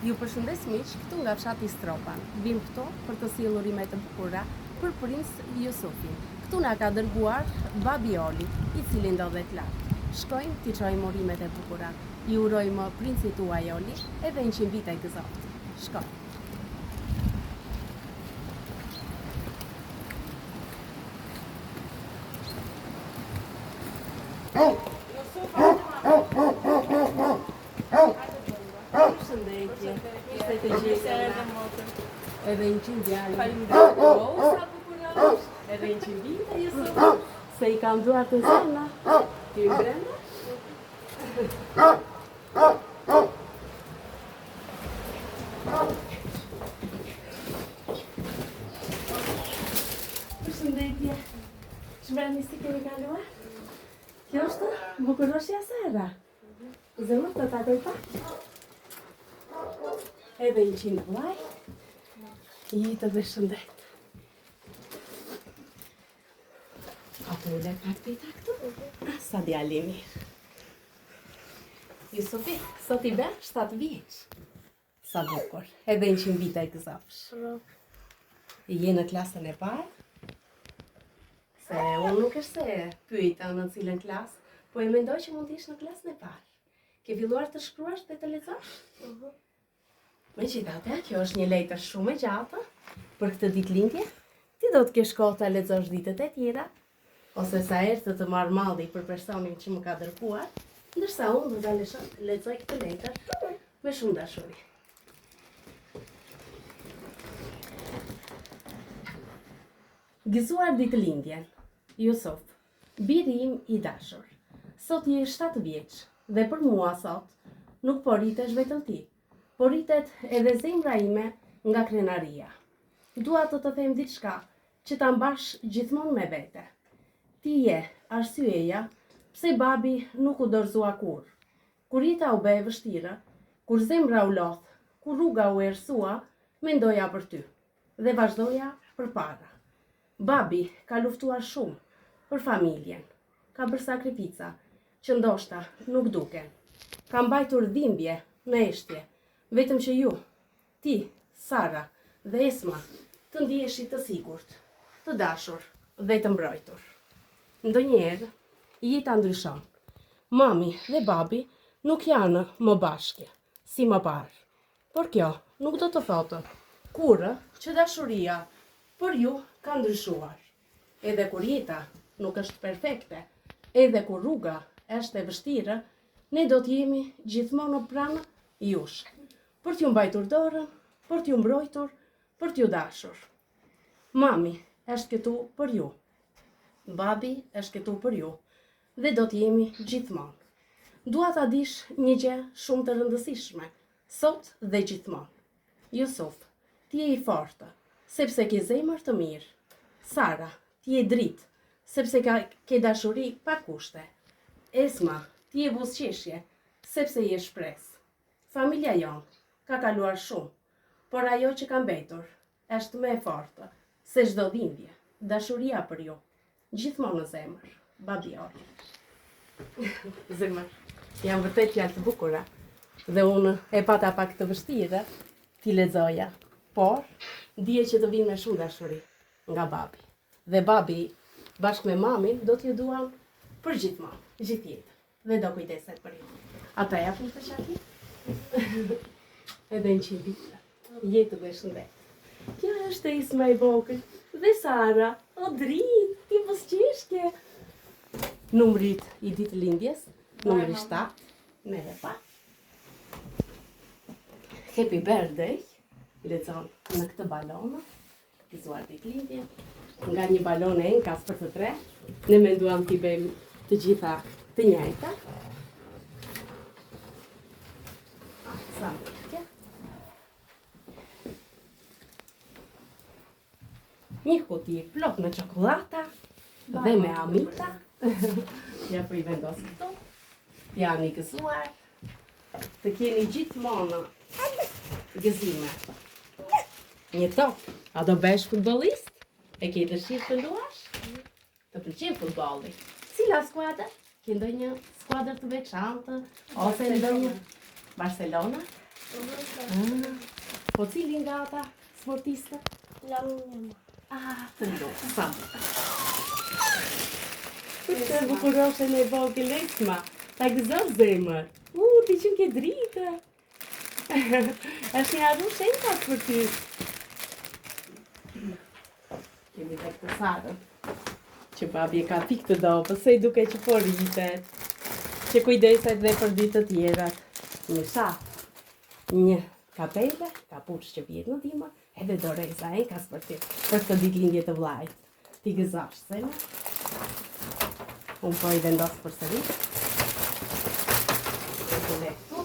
Ju përshëndes miq, këtu nga fshati Stropan. Vim këtu për të sjellur urime të bukura për prins Jusufin. Këtu na ka dërguar babi Oli, i cili ndodhet lart. Shkojmë t'i çojmë urimet e bukura. Ju urojmë princit tuaj Oli edhe 100 vite gëzoft. Shkojmë. Përshëndetje. Ishte të gjithë. Edhe 100 djalë. Edhe 100 vite Jusuf. Se i kam duar të zemna. Ty i brenda? Përshëndetje. Çfarë si keni kaluar? Kjo është bukuroshja sera. Zemër të takoj pak. Edhe 100 vllaj. Jetë dhe shëndet. Apo u lek pak pita këtu? Sa djali mirë. Jusufi, sot i bën 7 vjeç. Sa bukur. Edhe 100 vite gëzofsh. Je në klasën e parë? Se unë nuk është se pyeta në cilën klasë, po e mendoj që mund t'ish në klasën e parë. Ke filluar të shkruash dhe të lexosh? Megjithatë, kjo është një letër shumë e gjatë. Për këtë ditëlindje, ti do të kesh kohë ta lexosh ditët e tjera, ose sa herë të marr malli për personin që më ka dërguar, ndërsa unë do ta lexoj këtë letër me shumë dashuri. Gëzuar ditëlindjen, Jusuf, biri im i dashur. Sot je 7 vjeç dhe për mua sot nuk po rritesh vetëm ti, por rritet edhe zemra ime nga krenaria. Dua të them diçka që ta mbash gjithmonë me vete. Ti je arsyeja pse babi nuk u dorëzua kurr. Kur jeta u bë e vështirë, kur zemra u lodh, kur rruga u errësua, mendoja për ty dhe vazhdoja përpara. Babi ka luftuar shumë për familjen, ka bërë sakrifica që ndoshta nuk duken. Ka mbajtur dhimbje në eshtje, vetëm që ju, ti, Sara dhe Esma, të ndjeshit të sigurt, të dashur dhe të mbrojtur. Ndonjëherë, jeta ndryshon. Mami dhe babi nuk janë më bashkë, si më parë. Por kjo nuk do të thotë kurrë që dashuria për ju ka ndryshuar. Edhe kur jeta nuk është perfekte, edhe kur rruga është e vështirë, ne do të jemi gjithmonë pranë jush, për t'ju mbajtur dorën, për t'ju mbrojtur, për t'ju dashur. Mami është këtu për ju, babi është këtu për ju, dhe do t'jemi gjithmonë. Dua ta dish një gjë shumë të rëndësishme, sot dhe gjithmonë. Jusuf, ti je i fortë, sepse ke zemër të mirë. Sara, ti je dritë, sepse ke dashuri pa kushte. Esma, ti je buzëqeshje, sepse je shpresë. Familja jonë ka kaluar shumë, por ajo që ka mbetur është më e fortë se çdo dhimbje. Dashuria për ju, gjithmonë në zemër. Babi Oli. Zemër, janë vërtet fjalë të bukura. Dhe unë e pata pak të vështirë t'i lexoja, por dije që të vinë me shumë dashuri nga babi. Dhe babi bashkë me mamin do t'ju duan për gjithmonë, gjithë jetën. Dhe do kujdeset për ju. Ata japin të shaki? Edhe 100 vite. Jetë dhe shëndet. Kjo është Esma i vogël. Dhe Sara, o dritë, ti buzëqeshje. Numrit i ditëlindjes, numri 7, neve pa. Happy birthday, lexon në këtë balonë, gëzuar ditëlindjen. Nga një balon e enkas për të tre, ne menduam t'i bëjmë të gjitha të njëjta. Sa mirë. Një kuti plot me çokoladata dhe me amita. Ja po i vendos këtu. Janë i gëzuar. Të keni gjithmonë gëzime. Një top. A do bësh futbollist? E ke dëshirë të luash? Të pëlqen futbolli. Cila skuadër? Ke ndonjë skuadër të veçantë? Ose ndonjë Barcelona? Po cili nga ata sportistët? Të ndohë, sa të bukuroshe në vogël Esma. Ta gëzon zemër. Ti që ke dritë. Është një arru shenkat për ty. Kemi dhe këtë sarën. Që babi e ka pik të do, pëse i duke që po rritet. Që kujdeset dhe për ditë të tjerat. Një shaf, një kapele, kapuç që vjetë në dimër, edhe doreza e kas për ty, për këtë ditëlindje të vllajt. Ti gëzash zemër. Unë po i vendos për sëri. Dhe këtu.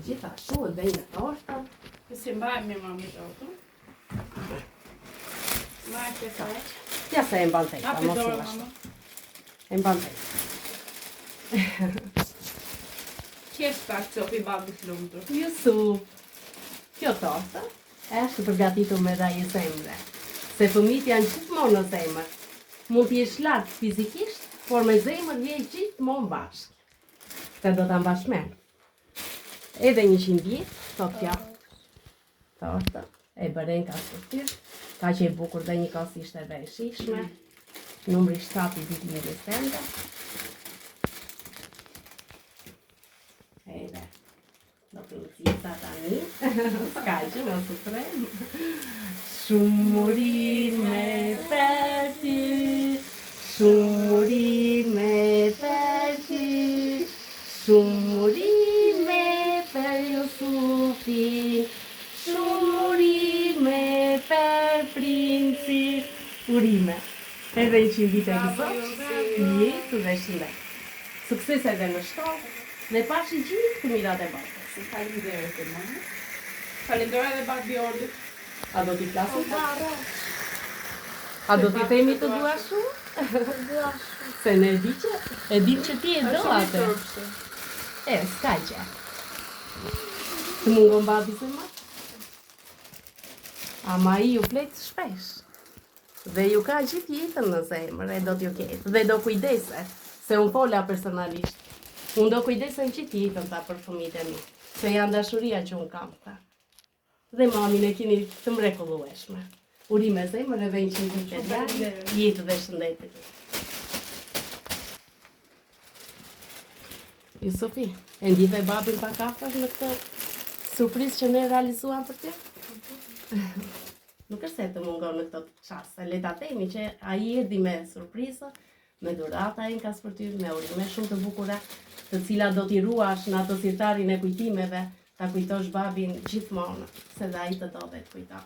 Gjithashtu dhe një torta. Si mbajmë mami tortën? Mbajmë të faqë. Ja se e mban tejta, Hapi mos dorë, u vazhdo. mama. E mban tejta. Qesh pak copi babit lumtur. Jusuf, kjo torta është përgatitur me raje zemre. Se fëmijët janë gjithmonë në zemër. Mund t'jesh lart fizikisht, por me zemër je gjithmonë bashkë. Këtë do ta mbash mend. Edhe 100 vjet, thot kjo. Torta e bëren ka së ka që e bukur dhe njëkohësisht edhe e shishme. Numri 7 i ditëlindjes tënde. Edhe do të nëzita tani. S'ka që më së trem. Shumurime për ty, shumurime për ty, shumurime për Jusufin, shumurime për princin. Urime. Edhe 100 vite gëzosh, jetë dhe shëndet. Sukses edhe në shkollë, dhe pashi gjithë të mirat e botës. Faleminderit të mama. Falenderoj edhe babi Ordit. A do t'i plasim të? A do t'i themi të dua shumë? Se ne e di që ti e do atë. S'ka që. Të mungon babi se ma? Ama i ju flet shpesh. Dhe ju ka gjithë jetën në zemër, e do t'ju ketë. Dhe do kujdeset, se unë fola personalisht. Unë do kujdesem gjithë jetën ta për fëmijët e mi. Se janë dashuria që unë kam ta. Dhe mamin e keni të mrekullueshme. Urime zemër edhe 100 vite djali, jetë dhe shëndetit. Jusufi, e ndjive babin pa kafër në këtë surprizë që ne realizuam për ty? Nuk është se të mungon në këto qaste, le ta themi që ai erdhi me surprizë, me dhurata e nkas për ty, me urime shumë të bukura, të cilat do t'i ruash në ato thirtarin e kujtimeve, ta kujtosh babin gjithmonë, se dhe ai të do dhe të kujto.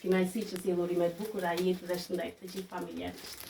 Kënaqësi që sjell urime të bukura, jetë dhe shëndet të gjithë familjarisht.